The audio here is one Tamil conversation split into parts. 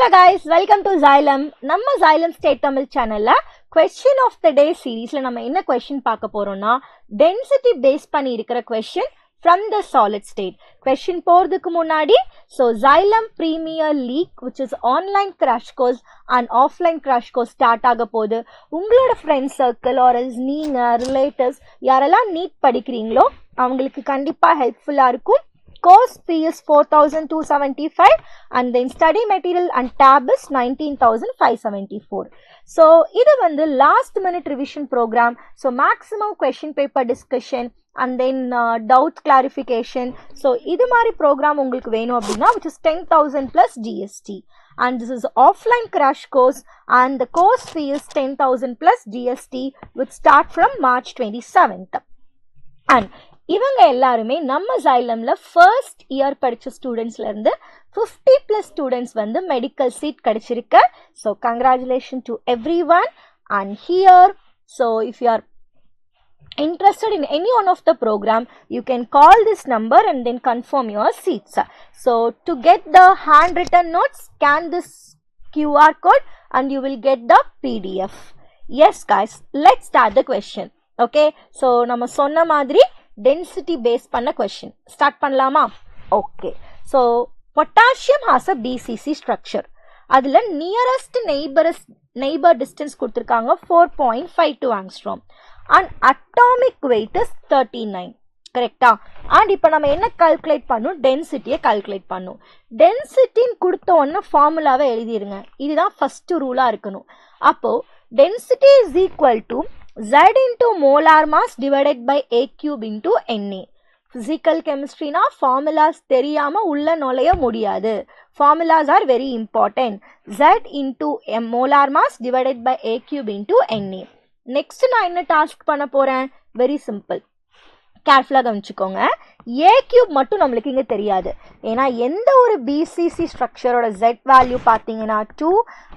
Hello guys, welcome to Xylem. நம்ம Xylem State Tamil channelல question of the day seriesல நம்ம என்ன question பார்க்க போறோம்னா density base பண்ணி இருக்கிற question from the solid state. Question போறதுக்கு முன்னாடி Xylem Premier League which is online crash course and offline crash course start ஆக போகுது. உங்களோட friend circle or else நீங்க relatives யாரெல்லாம் நீட் படிக்கிறீங்களோ அவங்களுக்கு கண்டிப்பா ஹெல்ப்ஃபுல்லா இருக்கும். Course fee is 4,275 and then study material and tab is 19,574. So, இது வந்து last minute revision program. So, maximum question paper discussion and then doubt clarification. So, இது மாதிரி program உங்களுக்கு வேணும் அப்படின்னா which is 10,000 plus GST. And this is offline crash course and the course fee is 10,000 plus GST which start from March 27th. And இவங்க எல்லாருமே நம்ம Xylemல ஃபர்ஸ்ட் இயர் படிச்ச ஸ்டூடெண்ட்ஸ்ல இருந்து 50 plus ஸ்டூடெண்ட்ஸ் வந்து மெடிக்கல் சீட் கிடைச்சிருக்கு. So congratulation to everyone. And here so if you are interested in any one of the program, you can call this number and then confirm your seats. So to get the handwritten notes, scan this QR code and you will get the PDF. Yes guys, let's start the question. Okay, so நம்ம சொன்ன மாதிரி density base பண்ண question start பண்ணலாமா? Okay, so potassium has a BCC structure. அதுல nearest neighbor distance கொடுத்திருக்காங்க 4.52 angstrom and atomic weight is 39. கரெக்டா? அண்ட் இப்போ நம்ம என்ன கால்குலேட் பண்ணும்? டென்சிட்டியை கால்குலேட் பண்ணும். டென்சிட்டின்னு கொடுத்த உடனே ஃபார்முலாவை எழுதிருங்க. இதுதான் ஃபர்ஸ்ட் ரூலா இருக்கணும். அப்போ density is equal to Z into molar mass divided by A cube into Na. Physical chemistry na formulas தெரியாம உள்ள நுழைய முடியாது. Formulas are very important. Z into molar mass divided by A cube into Na. Next நான் என்ன டாஸ்க் பண்ண போறேன்? Very simple. கேர்ஃபுல்லாக கவனிச்சுக்கோங்க. ஏ கியூப் மட்டும் நம்மளுக்கு இங்கே தெரியாது. ஏன்னா எந்த ஒரு பிசிசி ஸ்ட்ரக்சரோட ஜெட் வேல்யூ பார்த்தீங்கன்னா 2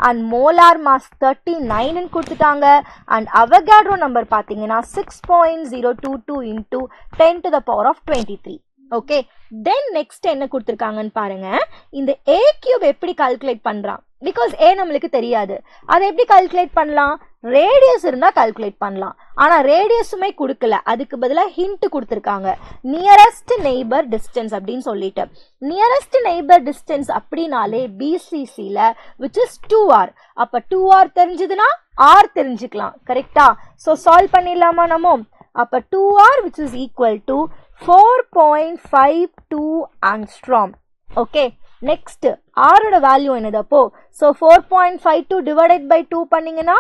அண்ட் மோலார் மாஸ் 39ன்னு கொடுத்துட்டாங்க. அண்ட் அவகாட்ரோ நம்பர் பார்த்தீங்கன்னா 6.022 into 10 to the power of 23. Okay, then next என்ன கொடுத்துருக்காங்கன்னு பாருங்க. இந்த ஏ கியூப் எப்படி கால்குலேட் பண்ணுறான்? பிகாஸ் ஏ நம்மளுக்கு தெரியாது. அதை எப்படி கால்குலேட் பண்ணலாம்? ரேடியஸ் இருந்தால் கால்குலேட் பண்ணலாம். ஆனால் ரேடியஸுமே கொடுக்கல. அதுக்கு பதிலாக ஹிண்ட் கொடுத்துருக்காங்க, நியரஸ்ட் நெய்பர் டிஸ்டன்ஸ் அப்படின்னு சொல்லிட்டு. நியரஸ்ட் நெய்பர் டிஸ்டன்ஸ் அப்படின்னாலே பிசிசியில் விச் இஸ் 2R. அப்போ 2R தெரிஞ்சதுன்னா ஆர் தெரிஞ்சுக்கலாம். கரெக்டா? ஸோ சால்வ் பண்ணிடலாமா நம்ம? அப்போ 2R which is equal to 4.52 angstrom. Okay, next ஆரோட வேல்யூ என்னது அப்போ? ஸோ 4.52 டிவைடட் பை 2 பண்ணீங்கன்னா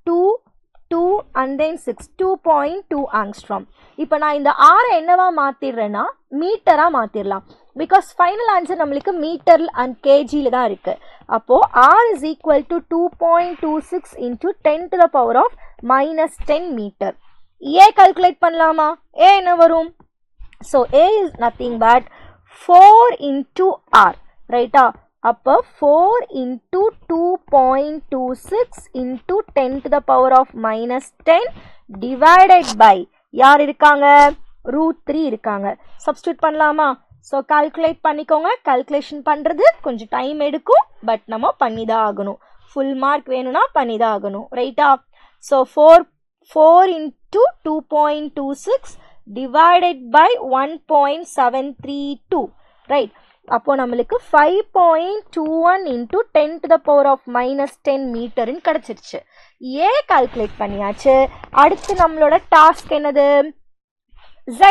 2 and then 6 2.2 angstrom. இப்போ நான் இந்த ஆரை என்னவா மாத்திடுறேன்னா மீட்டரா மாத்திரலாம். பிகாஸ் ஃபைனல் ஆன்சர் நம்மளுக்கு மீட்டர் அண்ட் கேஜியில் தான் இருக்கு. அப்போ R is equal to 2.26 into 10 to the power of minus 10 meter. A calculate பண்ணலாமா? ஏ என்ன வரும்? So A is nothing but 4 into R. ரைட்டா? அப்போ 4 into 2.26 into 10 to the power of minus 10 divided by யார் இருக்காங்க? √3 இருக்காங்க. சப்ஸ்டியூட் பண்ணலாமா? ஸோ கால்குலேட் பண்ணிக்கோங்க. கால்குலேஷன் பண்ணுறது கொஞ்சம் டைம் எடுக்கும், பட் நம்ம பண்ணி தான் ஆகணும். ஃபுல் மார்க் வேணும்னா பண்ணி தான் ஆகணும். ரைட்டா? So 4 into 2.26 divided by 1.732. Right? அப்போ நம்மளுக்கு 5.21 into 10 to the power of minus 10 மீட்டர்னு கிடச்சிருச்சு. ஏ கால்குலேட் பண்ணியாச்சு. அடுத்து நம்மளோட டாஸ்க் என்னது? Z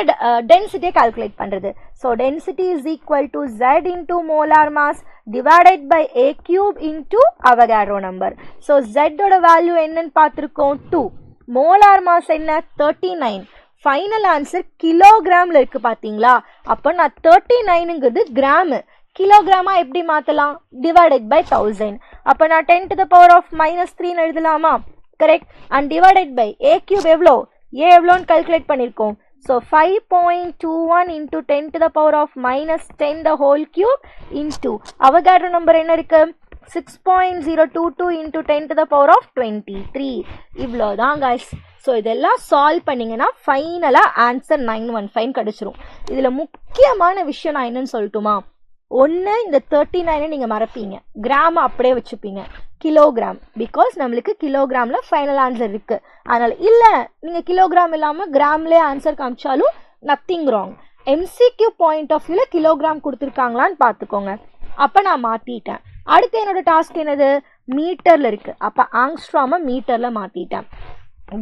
டென்சிட்டியை கால்குலேட் பண்ணுறது. So density is equal to Z into molar mass divided by A cube into Avogadro number. So Z ஓட வேல்யூ என்னன்னு பார்த்துருக்கோம் 2. மோலார் மாஸ் என்ன? 39. ஃபைனல் ஆன்சர் கிலோகிராமில் இருக்குது பார்த்தீங்களா? அப்போ நான் 39ங்கிறது கிராமு. கிலோகிராமா எப்படி மாற்றலாம்? Divided by 1000. அப்போ நான் 10 to the power of minus 3ன்னு எழுதலாமா? Correct. And divided by a cube எவ்வளோ? ஏ எவ்வளோன்னு கால்குலேட் பண்ணியிருக்கோம். So 5.21 into 10 to the power of minus 10 the whole cube into Avogadro number என்ன இருக்கு? 6.022 into 10 to the power of 23. இவ்வளோதான் guys. ஸோ இதெல்லாம் சால்வ் பண்ணிங்கன்னா ஃபைனலாக ஆன்சர் 915 கிடச்சிரும். இதில் முக்கியமான விஷயம் நான் என்னன்னு சொல்லட்டுமா? ஒன்று இந்த 39 நீங்கள் மறப்பீங்க, கிராம் அப்படியே வச்சுப்பீங்க, கிலோகிராம், பிகாஸ் நம்மளுக்கு கிலோகிராமில் ஃபைனல் ஆன்சர் இருக்குது. அதனால் இல்லை நீங்கள் கிலோகிராம் இல்லாமல் கிராம்லேயே ஆன்சர் காமிச்சாலும் nothing wrong. MCQ point of வியூவில் கிலோகிராம் கொடுத்துருக்காங்களான்னு பார்த்துக்கோங்க. அப்போ நான் மாற்றிட்டேன். அடுத்து என்னோட டாஸ்க் என்னது, மீட்டரில் இருக்குது. அப்போ ஆங்ஸ்ட்ராமை மீட்டரில் மாற்றிட்டேன்.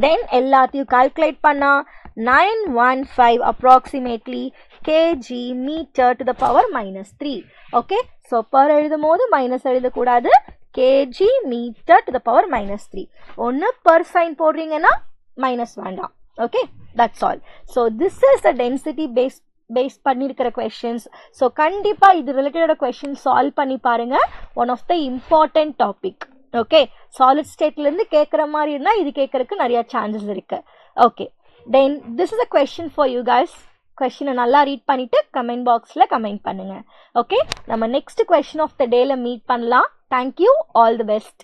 தென் எல்லாத்தையும் கால்குலேட் பண்ணால் 915 approximately kg meter to the power -3. Okay, so per எழுதும் போது மைனஸ் எழுதக்கூடாது, kg meter to the power -3. ஒன்று பர் சைன் போடுறீங்கன்னா மைனஸ் வேண்டாம். Okay, that's all. So this is the density base பண்ணியிருக்கிற கொஷின்ஸ். ஸோ கண்டிப்பாக இது ரிலேட்டடான கொஷின் சால்வ் பண்ணி பாருங்கள். One of the important topic. Okay, solid ஸ்டேட்லேருந்து கேட்குற மாதிரி இருந்தால் இது கேட்கறதுக்கு நிறையா சான்சஸ் இருக்குது. Okay, then this is a question for you guys. கொஷினை நல்லா ரீட் பண்ணிவிட்டு கமெண்ட் பாக்ஸில் கமெண்ட் பண்ணுங்கள். ஓகே, நம்ம நெக்ஸ்ட் கொஷின் ஆஃப் த டேல மீட் பண்ணலாம். Thank you, all the best.